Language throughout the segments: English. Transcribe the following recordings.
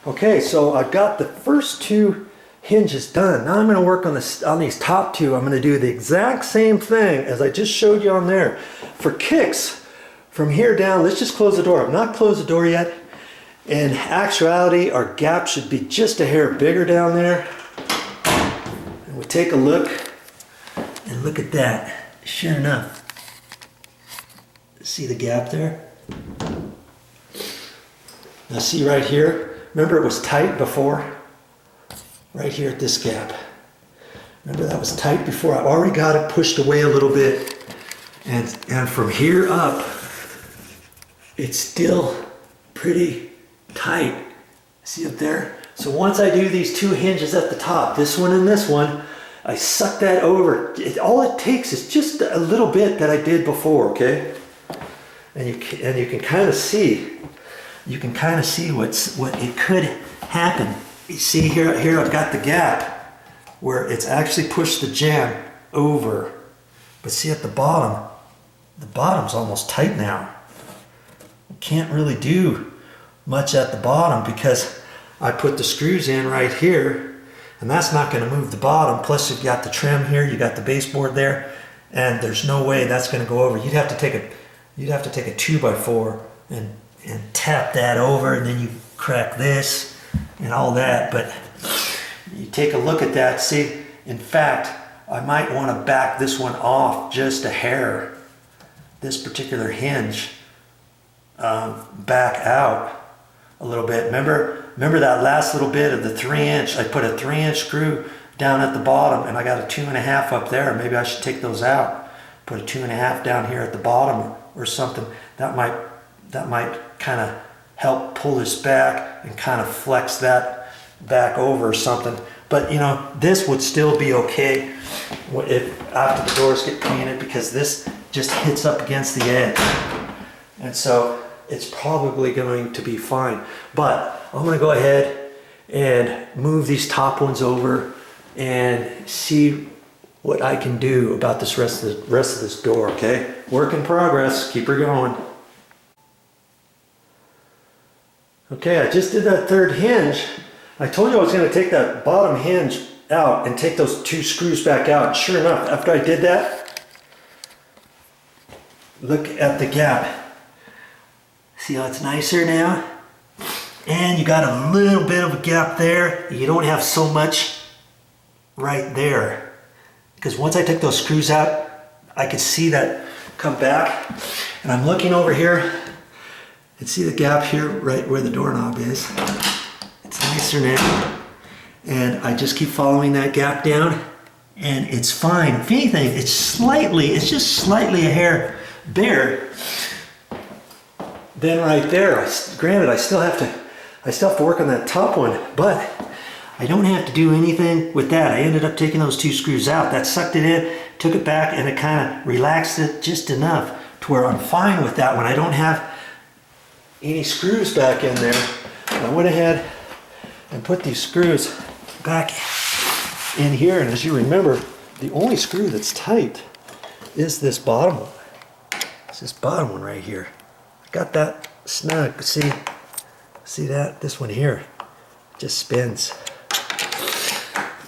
Okay, so I've got the first two hinges done. Now I'm going to work on these top two. I'm going to do the exact same thing as I just showed you on there. For kicks, from here down, let's just close the door. I've not closed the door yet. In actuality, our gap should be just a hair bigger down there. And we take a look, and look at that. Sure enough, see the gap there? Now see right here, remember it was tight before? Right here at this gap. Remember that was tight before? I've already got it pushed away a little bit. And from here up, it's still pretty tight. See up there? So once I do these two hinges at the top, this one and this one, I suck that over. All it takes is just a little bit that I did before, okay? And you can kind of see, what it could happen. You see here I've got the gap where it's actually pushed the jamb over. But see at the bottom's almost tight now. You can't really do much at the bottom because I put the screws in right here. And that's not going to move the bottom. Plus you've got the trim here, you got the baseboard there, and there's no way that's going to go over. You'd have to take a 2x4 and tap that over, and then you crack this and all that. But you take a look at that. See, in fact, I might want to back this one off just a hair. This particular hinge back out a little bit. Remember that last little bit of the 3-inch? I put a 3-inch screw down at the bottom, and I got a 2.5 up there. Maybe I should take those out. Put a 2.5 down here at the bottom or something. That might kind of help pull this back and kind of flex that back over or something. But you know, this would still be okay if after the doors get painted, because this just hits up against the edge, and so it's probably going to be fine. But I'm going to go ahead and move these top ones over and see what I can do about this rest of this door, okay? Work in progress, keep her going. Okay, I just did that third hinge. I told you I was going to take that bottom hinge out and take those two screws back out. Sure enough, after I did that, look at the gap. See how it's nicer now? And you got a little bit of a gap there. You don't have so much right there. Because once I took those screws out, I could see that come back. And I'm looking over here and see the gap here right where the doorknob is. It's nicer now. And I just keep following that gap down, and it's fine. If anything, it's just slightly a hair bigger. Then right there, granted, I still have to work on that top one, but I don't have to do anything with that. I ended up taking those two screws out. That sucked it in, took it back, and it kind of relaxed it just enough to where I'm fine with that one. I don't have any screws back in there. I went ahead and put these screws back in here, and as you remember, the only screw that's tight is this bottom one. It's this bottom one right here. Got that snug. See that? This one here just spins.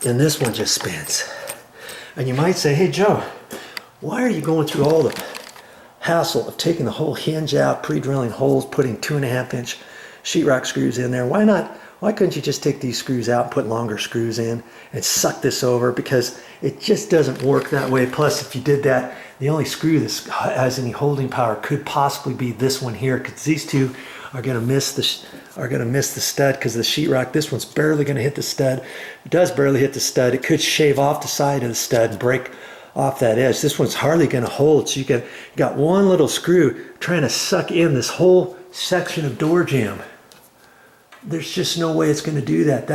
And this one just spins. And you might say, hey Joe, why are you going through all the hassle of taking the whole hinge out, pre-drilling holes, putting 2.5-inch sheetrock screws in there? Why not? Why couldn't you just take these screws out and put longer screws in and suck this over? Because it just doesn't work that way. Plus, if you did that, the only screw that has any holding power could possibly be this one here, because these two are going to miss the stud because of the sheetrock. This one's barely going to hit the stud. It does barely hit the stud. It could shave off the side of the stud and break off that edge. This one's hardly going to hold. So you got one little screw trying to suck in this whole section of door jamb. There's just no way it's going to do that.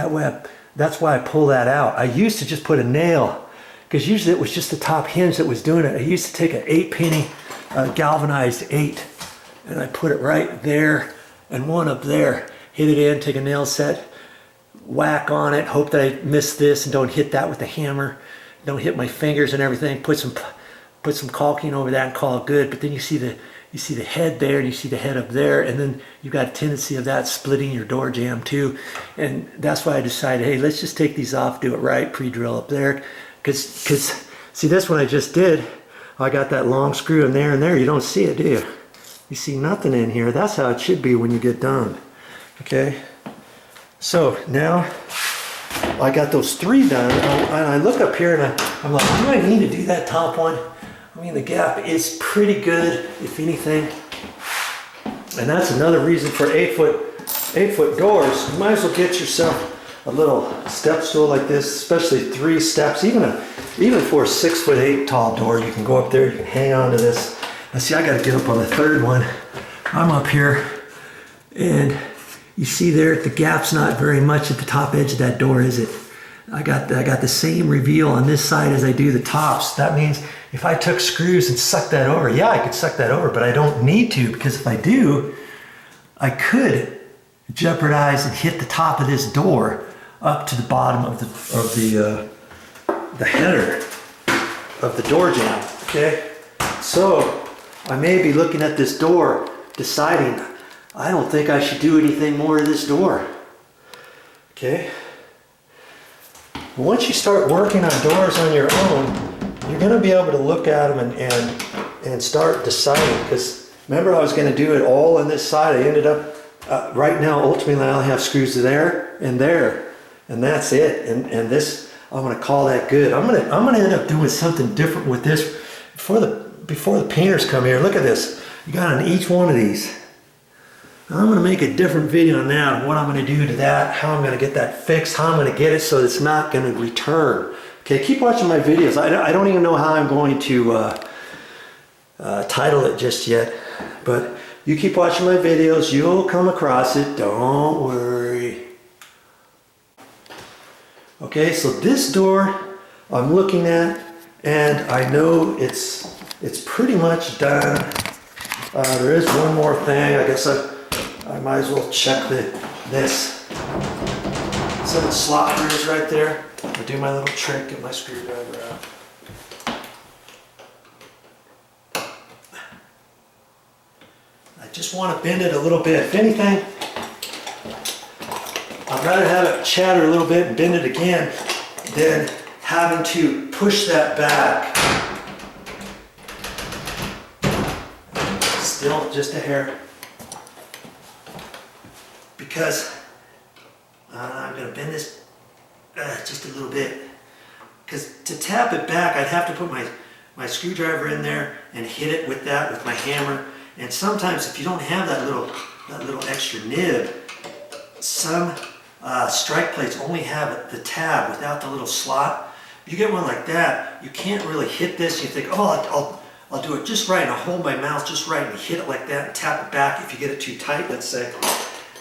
That's why I pull that out. I used to just put a nail, because usually it was just the top hinge that was doing it. I used to take an 8-penny galvanized 8, and I put it right there and one up there. Hit it in, take a nail set, whack on it, hope that I miss this and don't hit that with the hammer. Don't hit my fingers and everything. Put some caulking over that and call it good. But then you see you see the head there, and you see the head up there, and then you've got a tendency of that splitting your door jamb too. And that's why I decided, hey, let's just take these off, do it right, pre-drill up there. Because see, this one I just did, I got that long screw in there and there. You don't see it, do you? You see nothing in here. That's how it should be when you get done. Okay? So now I got those 3 done, and I look up here and I'm like, do I need to do that top one? I mean, the gap is pretty good, if anything. And that's another reason for 8-foot doors. You might as well get yourself a little step stool like this, especially 3 steps. Even for a 6'8" tall door, you can go up there, you can hang on to this. Now see, I got to get up on the 3rd one. I'm up here, and you see there, the gap's not very much at the top edge of that door, is it? I got the same reveal on this side as I do the tops. That means if I took screws and sucked that over, yeah, I could suck that over, but I don't need to, because if I do, I could jeopardize and hit the top of this door up to the bottom of the header of the door jamb. Okay, so I may be looking at this door, deciding I don't think I should do anything more to this door. Okay. Once you start working on doors on your own, you're going to be able to look at them and start deciding. Because remember, I was going to do it all on this side. I ended up right now, ultimately, I only have screws there, and that's it. And this, I'm going to call that good. I'm going to end up doing something different with this before the painters come here. Look at this. You got on each one of these. I'm going to make a different video on that, what I'm going to do to that, how I'm going to get that fixed, how I'm going to get it so it's not going to return. Okay, keep watching my videos. I don't even know how I'm going to title it just yet, but you keep watching my videos, you'll come across it, don't worry. Okay, so this door I'm looking at, and I know it's pretty much done. There is one more thing. I guess I might as well check this. So the slot screws right there. I do my little trick, get my screwdriver out. I just want to bend it a little bit. If anything, I'd rather have it chatter a little bit and bend it again than having to push that back. Still just a hair. Because I'm going to bend this just a little bit. Because to tap it back, I'd have to put my screwdriver in there and hit it with my hammer. And sometimes if you don't have that little extra nib, some strike plates only have the tab without the little slot. You get one like that, you can't really hit this. You think, oh, I'll do it just right, and I'll hold my mouse just right and hit it like that and tap it back if you get it too tight, let's say.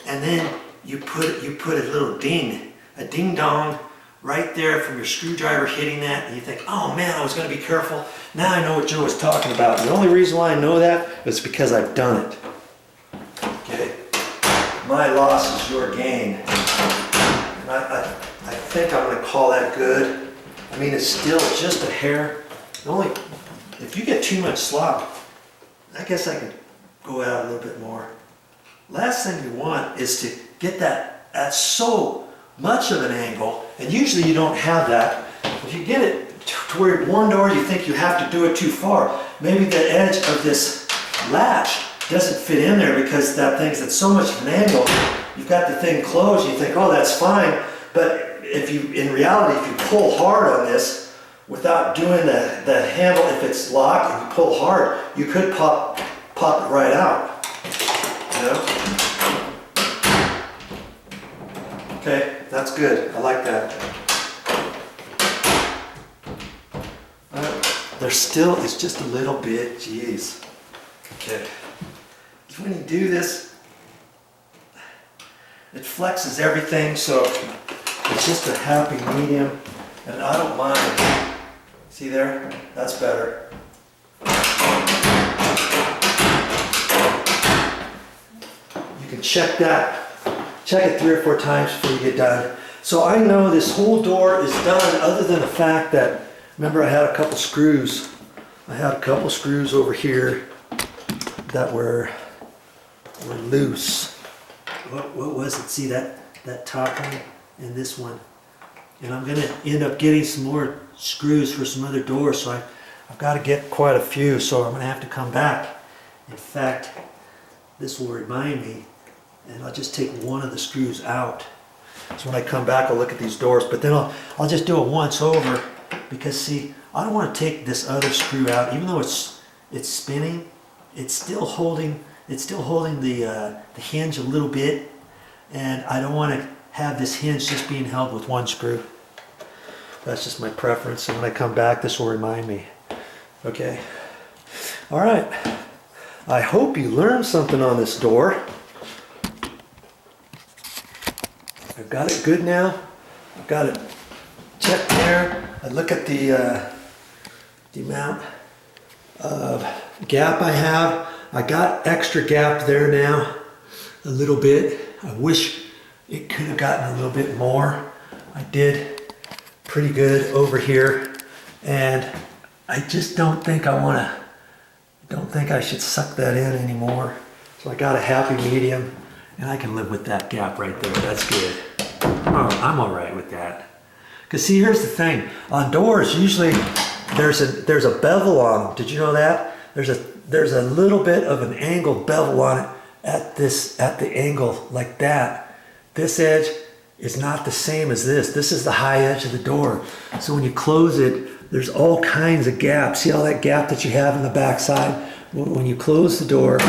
And then you put a little ding, a ding dong right there from your screwdriver hitting that, and you think, oh man, I was going to be careful. Now I know what Joe was talking about. And the only reason why I know that is because I've done it. Okay, my loss is your gain. And I think I'm going to call that good. I mean, it's still just a hair. If you get too much slop, I guess I could go out a little bit more. Last thing you want is to get that at so much of an angle, and usually you don't have that. If you get it to where one door you think you have to do it too far, maybe the edge of this latch doesn't fit in there because that thing's at so much of an angle. You've got the thing closed, you think, oh, that's fine. But in reality, if you pull hard on this without doing the handle, if it's locked and you pull hard, you could pop it right out. You know? Okay, that's good. I like that. There still is just a little bit, geez. Okay. So when you do this, it flexes everything, so it's just a happy medium, and I don't mind. See there? That's better. You can check that. Check it 3 or 4 times before you get done. So I know this whole door is done, other than the fact that, remember, I had a couple screws. I had a couple screws over here that were loose. What was it? See that top one and this one. And I'm gonna end up getting some more screws for some other doors, so I've got to get quite a few, so I'm gonna have to come back. In fact, this will remind me, and I'll just take one of the screws out. So when I come back, I'll look at these doors, but then I'll just do it once over, because see, I don't want to take this other screw out. Even though it's spinning, it's still holding the hinge a little bit, and I don't want to have this hinge just being held with one screw. That's just my preference, and when I come back, this will remind me. Okay. All right. I hope you learned something on this door. I've got it good now. I've got it checked there. I look at the amount of gap I have. I got extra gap there now, a little bit. I wish it could have gotten a little bit more. I did pretty good over here, and I just don't think I should suck that in anymore. So I got a happy medium, and I can live with that gap right there. That's good. Oh, I'm all right with that. Because see, here's the thing. On doors, usually there's a bevel on them. Did you know that? There's a little bit of an angled bevel on it at the angle like that. This edge is not the same as this. This is the high edge of the door. So when you close it, there's all kinds of gaps. See all that gap that you have in the back side? When you close the door,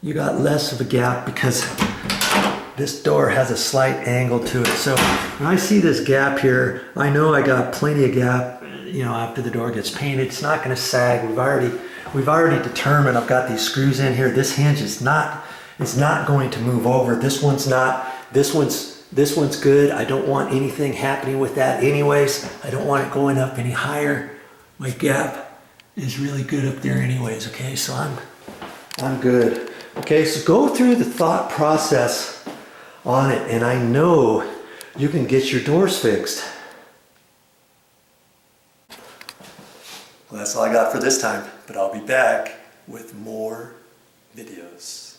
you got less of a gap because this door has a slight angle to it. So when I see this gap here, I know I got plenty of gap, you know, after the door gets painted. It's not going to sag. We've already determined I've got these screws in here. This hinge is not going to move over. This one's not. This one's good. I don't want anything happening with that anyways. I don't want it going up any higher. My gap is really good up there anyways, okay? So I'm good. Okay, so go through the thought process on it, and I know you can get your doors fixed. Well, that's all I got for this time, but I'll be back with more videos.